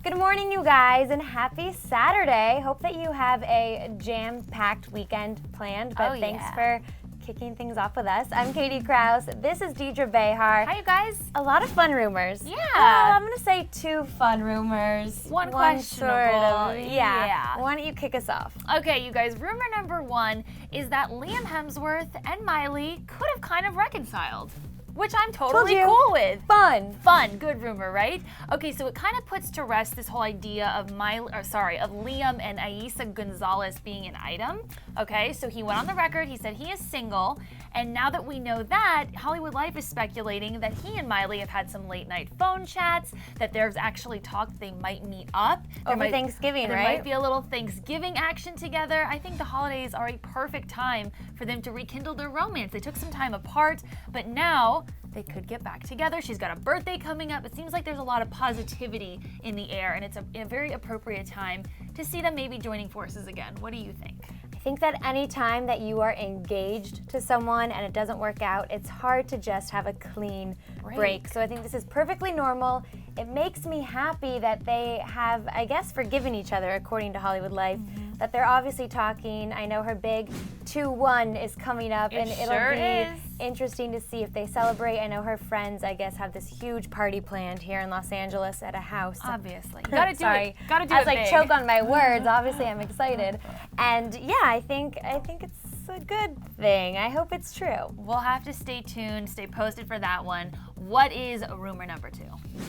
Good morning, you guys, and happy Saturday. Hope that you have a jam-packed weekend planned, but thanks for kicking things off with us. I'm Katie Krause. This is Deidre Behar. Hi, you guys. A lot of fun rumors. Yeah. Well, I'm going to say 2 fun rumors. One questionable. Yeah. Why don't you kick us off? Okay, you guys, rumor number 1 is that Liam Hemsworth and Miley could have kind of reconciled, which I'm totally cool with. Fun, good rumor, right? Okay, so it kind of puts to rest this whole idea of Liam and Aisa Gonzalez being an item. Okay, so he went on the record, he said he is single, and now that we know that, Hollywood Life is speculating that he and Miley have had some late night phone chats, that there's actually talk they might meet up. Over Thanksgiving, right? There might be a little Thanksgiving action together. I think the holidays are a perfect time for them to rekindle their romance. They took some time apart, but now they could get back together. She's got a birthday coming up. It seems like there's a lot of positivity in the air, and it's a very appropriate time to see them maybe joining forces again. What do you think? I think that any time that you are engaged to someone and it doesn't work out, it's hard to just have a clean break. So I think this is perfectly normal. It makes me happy that they have, I guess, forgiven each other, according to Hollywood Life, that they're obviously talking. I know her big 2-1 is coming up, and it'll be interesting to see if they celebrate. I know her friends, I guess, have this huge party planned here in Los Angeles at a house. Obviously. Gotta do it. Gotta do it. As I choke on my words. Obviously, I'm excited. And yeah, I think it's a good thing. I hope it's true. We'll have to stay tuned, stay posted for that one. What is rumor number 2?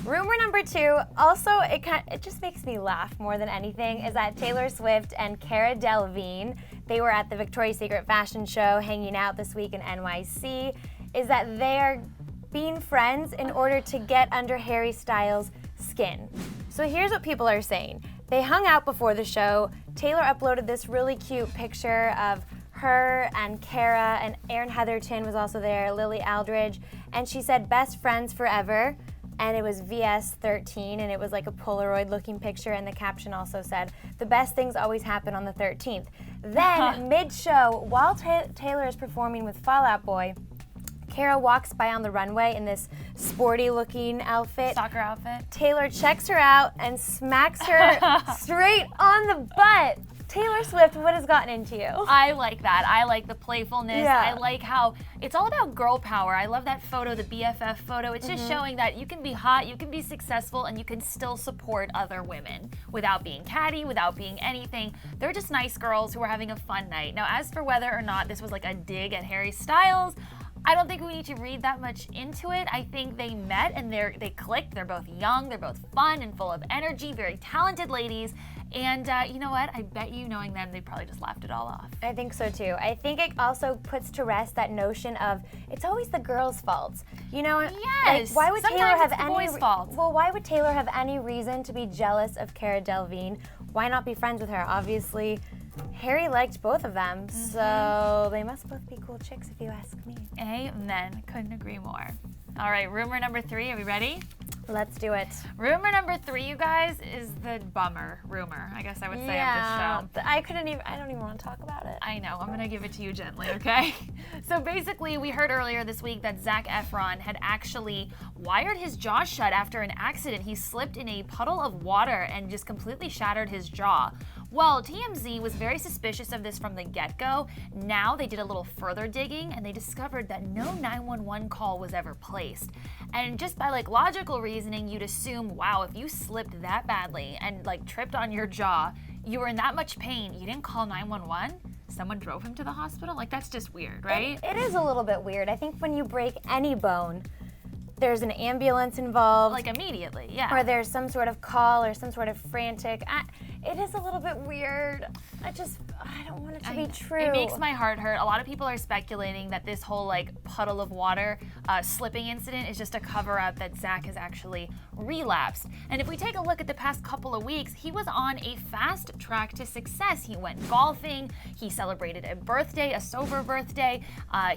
Rumor number 2, also it just makes me laugh more than anything, is that Taylor Swift and Cara Delevingne, they were at the Victoria's Secret fashion show hanging out this week in NYC, is that they are being friends in order to get under Harry Styles' skin. So here's what people are saying. They hung out before the show. Taylor uploaded this really cute picture of her and Cara, and Erin Heatherton was also there, Lily Aldridge, and she said best friends forever, and it was VS13, and it was like a Polaroid looking picture, and the caption also said the best things always happen on the 13th. Then mid-show, while Taylor is performing with Fall Out Boy, Cara walks by on the runway in this sporty looking outfit. Soccer outfit. Taylor checks her out and smacks her straight on the butt. Taylor Swift, what has gotten into you? I like that. I like the playfulness. Yeah. I like how it's all about girl power. I love that photo, the BFF photo. It's just showing that you can be hot, you can be successful, and you can still support other women without being catty, without being anything. They're just nice girls who are having a fun night. Now, as for whether or not this was like a dig at Harry Styles, I don't think we need to read that much into it. I think they met and they clicked. They're both young, they're both fun and full of energy, very talented ladies. And you know what? I bet you, knowing them, they probably just laughed it all off. I think so too. I think it also puts to rest that notion of it's always the girl's fault. You know? Yes. Like, why would Sometimes Taylor have it's the any boy's fault. Well, why would Taylor have any reason to be jealous of Cara Delevingne? Why not be friends with her? Obviously, Harry liked both of them, so they must both be cool chicks if you ask me. Amen. Couldn't agree more. All right, rumor number 3. Are we ready? Let's do it. Rumor number 3, you guys, is the bummer rumor, I guess I would say, of this show. I don't even want to talk about it. I know. I'm going to give it to you gently, okay? So basically, we heard earlier this week that Zac Efron had actually wired his jaw shut after an accident. He slipped in a puddle of water and just completely shattered his jaw. Well, TMZ was very suspicious of this from the get-go. Now they did a little further digging and they discovered that no 911 call was ever placed. And just by logical reasoning, you'd assume, wow, if you slipped that badly and tripped on your jaw, you were in that much pain, you didn't call 911? Someone drove him to the hospital? That's just weird, right? It is a little bit weird. I think when you break any bone, there's an ambulance involved. Immediately, yeah. Or there's some sort of call or some sort of frantic. It is a little bit weird. I don't want it to be true. It makes my heart hurt. A lot of people are speculating that this whole puddle of water slipping incident is just a cover-up, that Zac has actually relapsed. And if we take a look at the past couple of weeks, he was on a fast track to success. He went golfing, he celebrated a birthday, a sober birthday,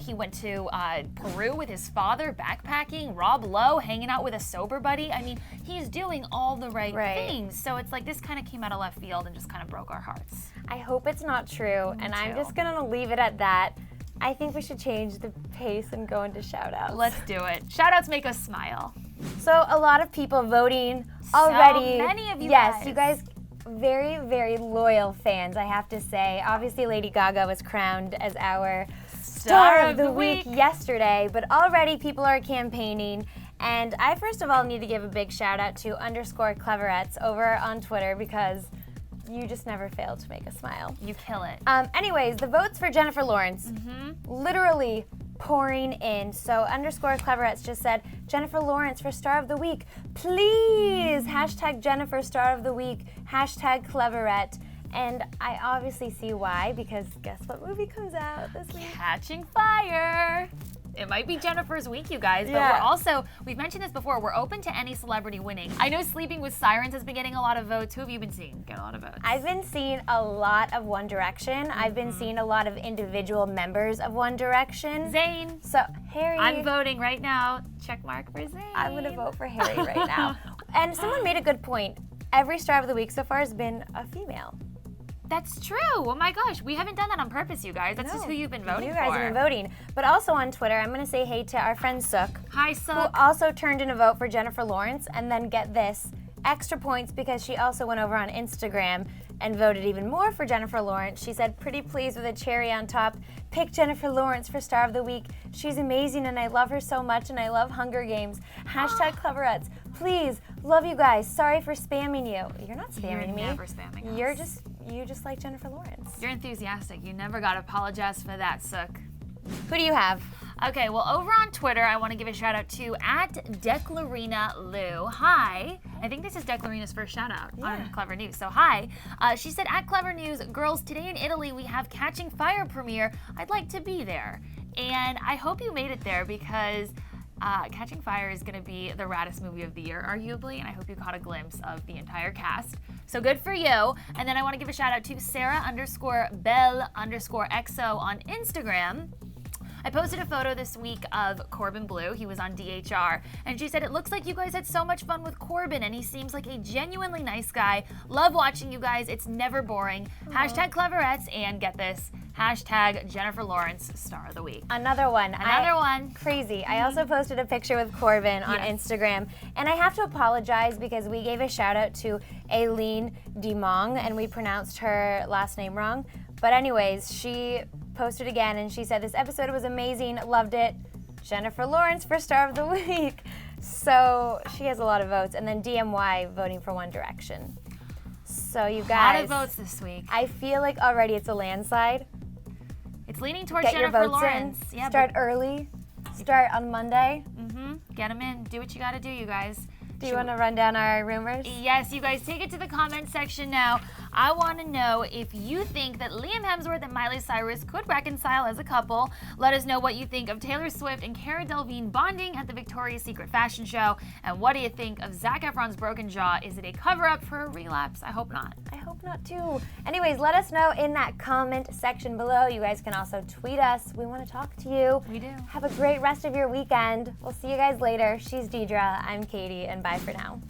he went to Peru with his father, backpacking, Rob Lowe hanging out with a sober buddy. I mean, he's doing all the right things. So it's this kind of came out of left field and just kind of broke our hearts. I hope it's not true, and I'm just gonna leave it at that. I think we should change the pace and go into shout-outs. Let's do it. Shout-outs make us smile. So a lot of people voting already. So many of you yes, guys. you guys, very, very loyal fans, I have to say. Obviously, Lady Gaga was crowned as our Star of the Week yesterday, but already people are campaigning. And I first of all need to give a big shout out to _Cleverettes over on Twitter because you just never fail to make us smile. You kill it. Anyways, the votes for Jennifer Lawrence literally pouring in. So _Cleverettes just said, Jennifer Lawrence for Star of the Week. Please, hashtag Jennifer Star of the Week, hashtag Cleverette. And I obviously see why, because guess what movie comes out this week? Catching Fire. It might be Jennifer's week, you guys, but Yeah. we're also, we've mentioned this before, we're open to any celebrity winning. I know Sleeping with Sirens has been getting a lot of votes. Who have you been seeing get a lot of votes? I've been seeing a lot of One Direction. I've been seeing a lot of individual members of One Direction. Zayn. So, Harry. I'm voting right now. Check mark for Zayn. I'm going to vote for Harry right now. And someone made a good point. Every Star of the Week so far has been a female. That's true. Oh my gosh, we haven't done that on purpose, you guys. That's just who you've been voting You guys for. have been voting. But also on Twitter, I'm going to say hey to our friend Sook, Hi, who Sook. also turned in a vote for Jennifer Lawrence, and then get this, extra points because she also went over on Instagram and voted even more for Jennifer Lawrence. She said, pretty pleased with a cherry on top. Pick Jennifer Lawrence for Star of the Week. She's amazing and I love her so much and I love Hunger Games. Hashtag Cleverettes. Please, love you guys. Sorry for spamming you. You're not spamming me. You're never spamming us. You just like Jennifer Lawrence. You're enthusiastic. You never got to apologize for that, Sook. Who do you have? Okay, well, over on Twitter, I want to give a shout out to @Declarina Hi. I think this is Declarina's first shout out on Clevver News. So, hi. She said, @Clevver News, girls, today in Italy we have Catching Fire premiere. I'd like to be there. And I hope you made it there because Catching Fire is going to be the raddest movie of the year, arguably, and I hope you caught a glimpse of the entire cast. So good for you. And then I want to give a shout out to Sarah_Bell_XO on Instagram. I posted a photo this week of Corbin Blue. He was on DHR. And she said, it looks like you guys had so much fun with Corbin and he seems like a genuinely nice guy. Love watching you guys. It's never boring. Hashtag Cleverettes and get this, hashtag Jennifer Lawrence Star of the Week. Another one. Crazy. I also posted a picture with Corbin on Instagram. And I have to apologize because we gave a shout out to Aileen Dimong and we pronounced her last name wrong. But anyways, she posted again and she said, this episode was amazing, loved it. Jennifer Lawrence for Star of the Week. So she has a lot of votes. And then DMY voting for One Direction. So you guys. A lot of votes this week. I feel like already it's a landslide. It's leaning towards Get Jennifer your votes Lawrence. in. Yeah, Start early. Start on Monday. Get them in. Do what you got to do, you guys. Do you want to run down our rumors? Yes, you guys, take it to the comment section now. I want to know if you think that Liam Hemsworth and Miley Cyrus could reconcile as a couple. Let us know what you think of Taylor Swift and Cara Delevingne bonding at the Victoria's Secret fashion show. And what do you think of Zac Efron's broken jaw? Is it a cover-up for a relapse? I hope not. I hope not too. Anyways, let us know in that comment section below. You guys can also tweet us. We want to talk to you. We do. Have a great rest of your weekend. We'll see you guys later. She's Deidre. I'm Katie, and bye for now.